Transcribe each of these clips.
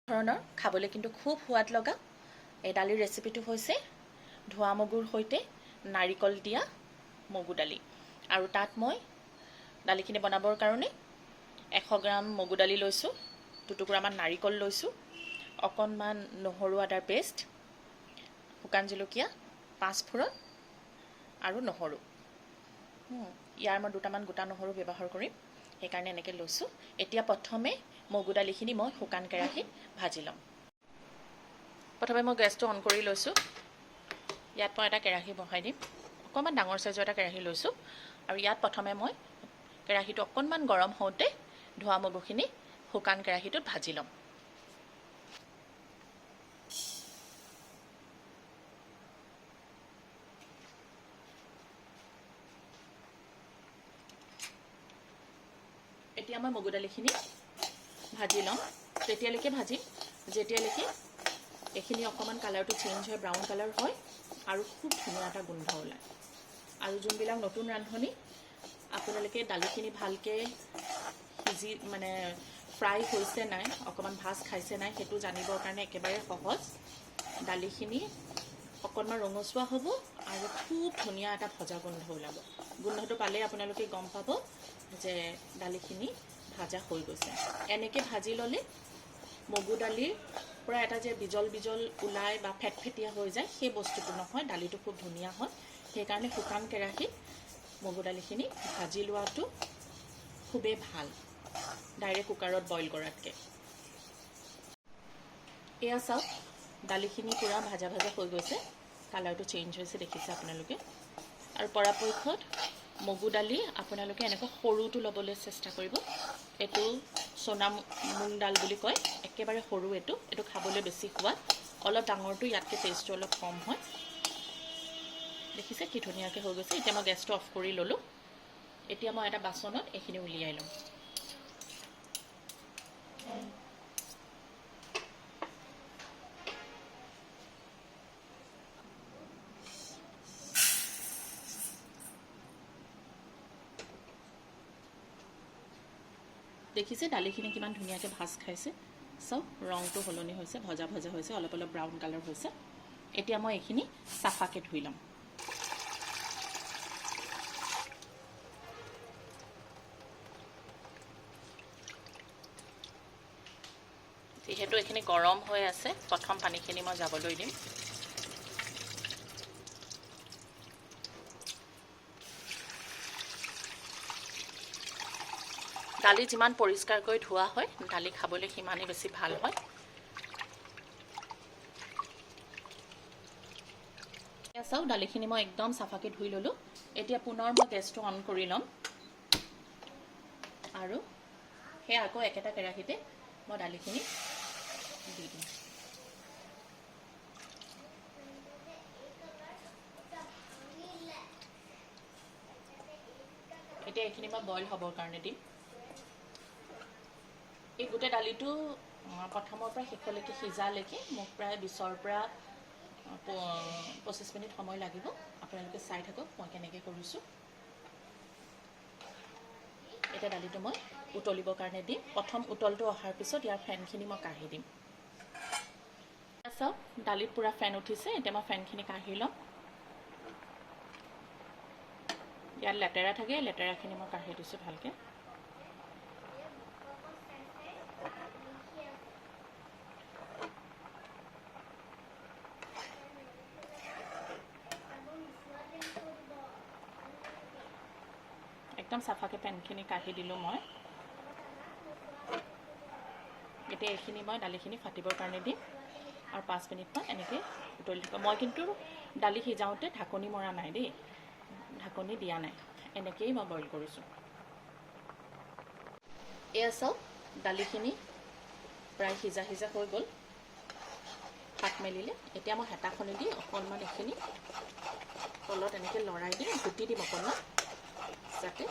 ধৰণৰ খাবলৈ কিন্তু খুব সোৱাদ লগা এই দালিৰ ৰেচিপিটো হৈছে ধোৱা মগুৰ সৈতে নাৰিকল দিয়া মগু দালি। আৰু তাত মই দালিখিনি বনাবৰ কাৰণে 100 গ্ৰাম মগু দালি লৈছোঁ, দুটুকুৰামান নাৰিকল লৈছোঁ, অকণমান নহৰু আদাৰ পেষ্ট, শুকান জলকীয়া, 5 ফোৰণ আৰু নহৰু। ইয়াৰ মই দুটামান গোটা নহৰু ব্যৱহাৰ কৰিম, সেইকাৰণে এনেকৈ লৈছোঁ। এতিয়া প্ৰথমে মগু দালিখিনি মই শুকান কেৰাহীত ভাজি ল'ম। প্ৰথমে মই গেছটো অন কৰি লৈছোঁ। ইয়াত মই এটা কেৰাহী বহাই দিম। অকণমান ডাঙৰ চাইজৰ এটা কেৰাহী লৈছোঁ আৰু ইয়াত প্ৰথমে মই কেৰাহীটো অকণমান গৰম হওঁতে ধোৱা মগুখিনি শুকান কেৰাহীটোত ভাজি ল'ম। এতিয়া মই মগু দালিখিনি ভাজি ল'ম। তেতিয়ালৈকে ভাজিম যেতিয়ালৈকে এইখিনি অকণমান কালাৰটো চেঞ্জ হয়, ব্ৰাউন কালাৰ হয় আৰু খুব ধুনীয়া এটা গোন্ধ ওলায়। আৰু যোনবিলাক নতুন ৰান্ধনি আপোনালোকে দালিখিনি ভালকৈ সিজি ফ্ৰাই হৈছে নাই, অকণমান ভাজ খাইছে নাই, সেইটো জানিবৰ কাৰণে একেবাৰে সহজ। দালিখিনি অকণমান ৰঙচুৱা হ'ব আৰু খুব ধুনীয়া এটা ভজা গোন্ধ ওলাব। গোন্ধটো পালেই আপোনালোকে গম পাব যে দালিখিনি ভাজা হৈ গৈছে। এনেকৈ ভাজি ল'লে মগু দালিৰ পৰা এটা যে বিজল বিজল ওলাই বা ফেটফেটীয়া হৈ যায়, সেই বস্তুটো নহয়, দালিটো খুব ধুনীয়া হয়। সেইকাৰণে শুকান কেৰাহীত মগু দালিখিনি ভাজি লোৱাটো খুবেই ভাল, ডাইৰেক্ট কুকাৰত বইল কৰাতকৈ। এয়া চাওক, দালিখিনি পূৰা ভাজা ভাজা হৈ গৈছে, কালাৰটো চেঞ্জ হৈছে দেখিছে আপোনালোকে। আৰু পৰাপক্ষত মগু দালি আপোনালোকে এনেকৈ সৰুটো ল'বলৈ চেষ্টা কৰিব। এইটো সোণা মুগ দাল বুলি কয়, একেবাৰে সৰু এইটো খাবলৈ বেছি সোৱাদ। অলপ ডাঙৰটো ইয়াতকৈ টেষ্টটো অলপ কম হয়। দেখিছে কি ধুনীয়াকৈ হৈ গৈছে। এতিয়া মই গেছটো অফ কৰি ল'লোঁ। এতিয়া মই এটা বাচনত এইখিনি উলিয়াই ল'ম। দেখিছে দালিখিনি কিমান ধুনীয়াকৈ ভাজ খাইছে। চব ৰংটো সলনি হৈছে, ভজা ভজা হৈছে, অলপ অলপ ব্ৰাউন কালাৰ হৈছে। এতিয়া মই এইখিনি চাফাকৈ ধুই ল'ম। যিহেতু এইখিনি গৰম হৈ আছে, প্ৰথম পানীখিনি মই যাবলৈ দিম। দালি যিমান পৰিষ্কাৰকৈ ধোৱা হয়, দালি খাবলৈ সিমানেই বেছি ভাল হয়। এতিয়া চাওক, দালিখিনি মই একদম চাফাকৈ ধুই ল'লোঁ। এতিয়া পুনৰ মই গেছটো অন কৰি ল'ম আৰু সেই আকৌ একেটা কেৰাহীতে মই দালিখিনি দি দিম। এতিয়া এইখিনি মই বইল হ'বৰ কাৰণে দিম। এই গোটেই দালিটো প্ৰথমৰ পৰা শেষলৈকে সিজালৈকে মোক প্ৰায় 20ৰ পৰা 25 মিনিট সময় লাগিব। আপোনালোকে চাই থাকক মই কেনেকৈ কৰিছোঁ। এতিয়া দালিটো মই উতলিবৰ কাৰণে দিম। প্ৰথম উতলটো অহাৰ পিছত ইয়াৰ ফেনখিনি মই কাঢ়ি দিম। চাওক, দালিত পূৰা ফেন উঠিছে। এতিয়া মই ফেনখিনি কাঢ়ি ল'ম। ইয়াত লেতেৰা থাকে, লেতেৰাখিনি মই কাঢ়ি দিছোঁ ভালকৈ। একদম চাফাকৈ পেনখিনি কাঢ়ি দিলোঁ মই। এতিয়া এইখিনি মই দালিখিনি ফাটিবৰ কাৰণে দিম আৰু 5 মিনিটমান এনেকৈ উতলি থাকিব। মই কিন্তু দালি সিজাওঁতে ঢাকনি মৰা নাই দেই, ঢাকনি দিয়া নাই, এনেকৈয়ে মই বইল কৰিছোঁ। এয়া চাওক, দালিখিনি প্ৰায় সিজা সিজা হৈ গ'ল, ফাট মেলিলে। এতিয়া মই হেতাখনি দি অকণমান এইখিনি তলত এনেকৈ লৰাই দিম, ঘুটি দিম অকণমান, যাতে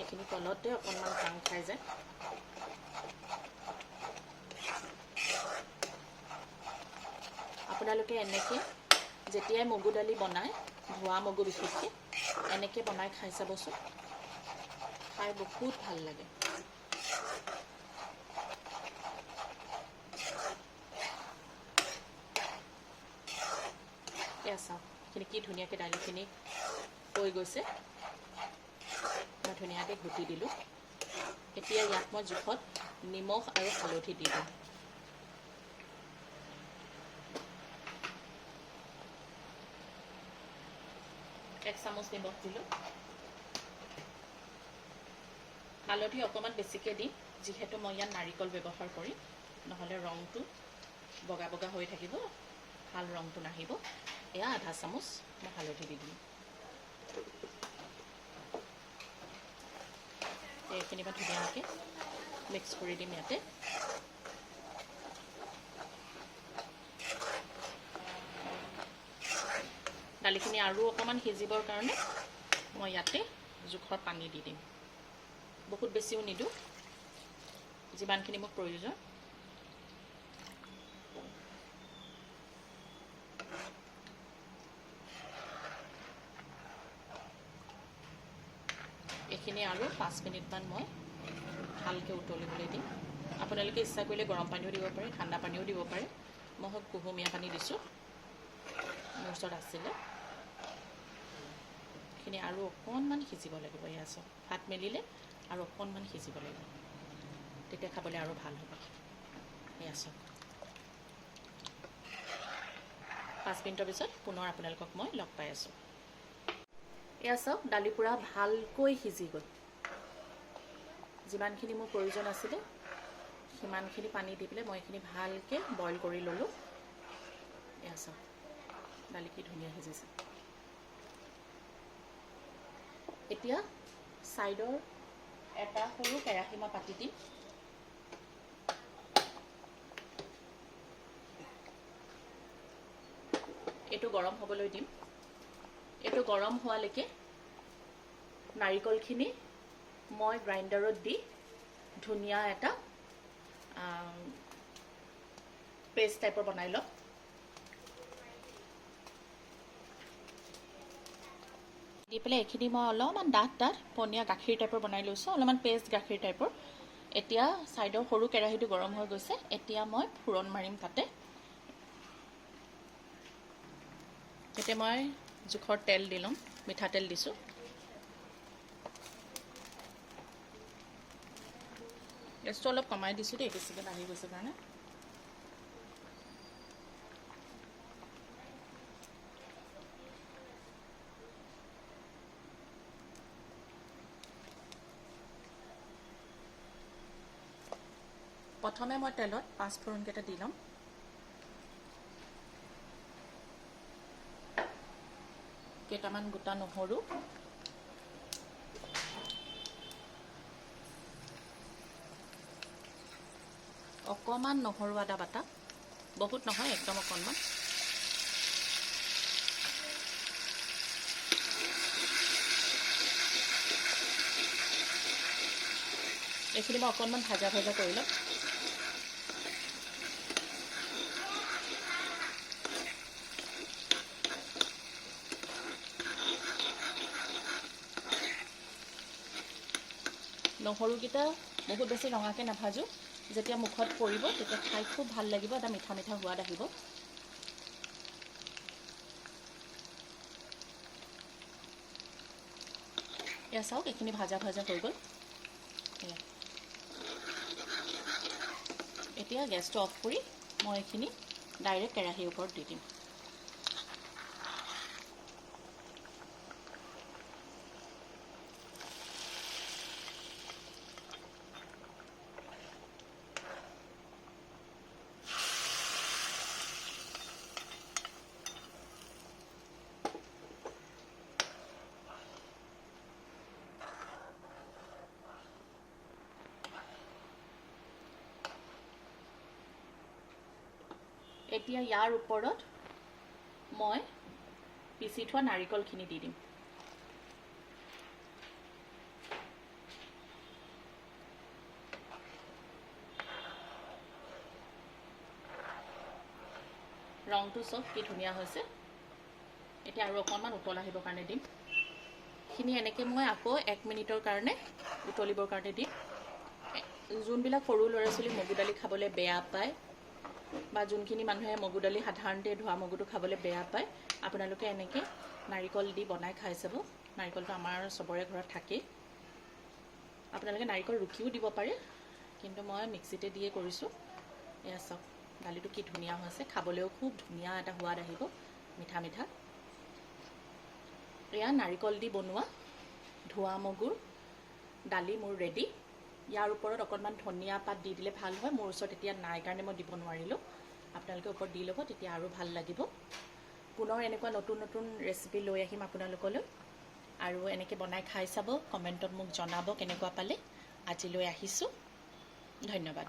এইখিনি তলতে অকণমান ভাং খাই যায়। আপোনালোকে এনেকৈ যেতিয়াই মগু দালি বনায়, ধোৱা মগু বিশেষকৈ, এনেকৈ বনাই খাই চাবচোন, খাই বহুত ভাল লাগে। এয়া চাওক এইখিনি কি ধুনীয়াকৈ দালিখিনি হৈ গৈছে। মই ধুনীয়াকৈ ঘুটি দিলোঁ। এতিয়া ইয়াত মই জোখত নিমখ আৰু হালধি দি দিম। এক চামুচ নিমখ দিলোঁ। হালধি অকণমান বেছিকৈ দিম, যিহেতু মই ইয়াত নাৰিকল ব্যৱহাৰ কৰিম, নহ'লে ৰংটো বগা বগা হৈ থাকিব, ভাল ৰংটো নাহিব। এয়া আধা চামুচ মই হালধি দি দিম। এইখিনি মই ধুনীয়াকৈ মিক্স কৰি দিম ইয়াতে। দালিখিনি আৰু অকণমান সিজিবৰ কাৰণে মই ইয়াতে জোখৰ পানী দি দিম। বহুত বেছিও নিদিওঁ, যিমানখিনি মোক প্ৰয়োজন। এইখিনি আৰু 5 মিনিটমান মই ভালকৈ উতলিবলৈ দিম। আপোনালোকে ইচ্ছা কৰিলে গৰম পানীও দিব পাৰে, ঠাণ্ডা পানীও দিব পাৰে। মই কুহুমীয়া পানী দিছোঁ, মোৰ ওচৰত আছিলে। এইখিনি আৰু অকণমান সিজিব লাগিব। এয়া চাওক, ভাত মেলিলে আৰু অকণমান সিজিব লাগিব, তেতিয়া খাবলৈ আৰু ভাল হ'ব। এয়া চাওক, 5 মিনিটৰ পিছত পুনৰ আপোনালোকক মই লগ পাই আছোঁ। এয়া চাওক, দালি পূৰা ভালকৈ সিজি গ'ল। যিমানখিনি মোৰ প্ৰয়োজন আছিলে সিমানখিনি পানী দি পেলাই মই এইখিনি ভালকৈ বইল কৰি ল'লোঁ। এয়া চাওক, দালি কি ধুনীয়া সিজিছে। এতিয়া ছাইডৰ এটা সৰু কেৰাহী মই পাতি দিম। এইটো গৰম হ'বলৈ দিম। এইটো গৰম হোৱালৈকে নাৰিকলখিনি মই গ্ৰাইণ্ডাৰত দি ধুনীয়া এটা পেষ্ট টাইপৰ বনাই লওঁ। দি পেলাই এইখিনি মই অলপমান ডাঠ পনীয়া গাখীৰ টাইপৰ বনাই লৈছোঁ, অলপমান পেষ্ট গাখীৰ টাইপৰ। এতিয়া ছাইডৰ সৰু কেৰাহীটো গৰম হৈ গৈছে। এতিয়া মই ফোৰণ মাৰিম তাতে। এতিয়া মই জোখৰ তেল দি ল'ম, মিঠাতেল দিছোঁ। গেছটো অলপ কমাই দিছোঁ দেই, বেছিকৈ বাঢ়ি গৈছে কাৰণে। প্ৰথমে মই তেলত 5 ফোৰণকেইটা দি ল'ম। কেইটামান গোটা নহৰু, অকণমান নহৰু আদা বাটা, বহুত নহয়, একদম অকণমান। এইখিনি মই অকণমান ভাজা কৰি ল'ম। নহৰুকেইটা বহুত বেছি ৰঙাকৈ নাভাজোঁ, যেতিয়া মুখত পৰিব তেতিয়া খাই খুব ভাল লাগিব, এটা মিঠা মিঠা সোৱাদ আহিব। এয়া চাওক, এইখিনি ভাজা হৈ গ'ল। এতিয়া গেছটো অফ কৰি মই এইখিনি ডাইৰেক্ট কেৰাহীৰ ওপৰত দি দিম। এতিয়া ইয়াৰ ওপৰত মই পিচি থোৱা নাৰিকলখিনি দি দিম। ৰংটো চব কি ধুনীয়া হৈছে। এতিয়া আৰু অকণমান উতল আহিবৰ কাৰণে দিম। এইখিনি এনেকৈ মই আকৌ 1 মিনিটৰ কাৰণে উতলিবৰ কাৰণে দিম। যোনবিলাক সৰু ল'ৰা ছোৱালী মগু দালি খাবলৈ বেয়া পায়, বা যোনখিনি মানুহে মগু দালি সাধাৰণতে ধোৱা মগুটো খাবলৈ বেয়া পায় আপোনালোকে এনেকৈ নাৰিকল দি বনাই খাই চাব। নাৰিকলটো আমাৰ চবৰে ঘৰত থাকেই। আপোনালোকে নাৰিকল ৰুকিও দিব পাৰে, কিন্তু মই মিক্সিতে দিয়ে কৰিছোঁ। এয়া চাওক দালিটো কি ধুনীয়া হৈছে, খাবলৈও খুব ধুনীয়া এটা সোৱাদ আহিব, মিঠা মিঠা। এয়া নাৰিকল দি বনোৱা ধোৱা মগুৰ দালি মোৰ ৰেডি। ইয়াৰ ওপৰত অকণমান ধনিয়া পাত দি দিলে ভাল হয়। মোৰ ওচৰত এতিয়া নাই কাৰণে মই দিব নোৱাৰিলোঁ। আপোনালোকে ওপৰত দি ল'ব, তেতিয়া আৰু ভাল লাগিব। পুনৰ এনেকুৱা নতুন নতুন ৰেচিপি লৈ আহিম আপোনালোকলৈ, আৰু এনেকৈ বনাই খাই চাব। কমেণ্টত মোক জনাব কেনেকুৱা পালে। আজিলৈ আহিছোঁ, ধন্যবাদ।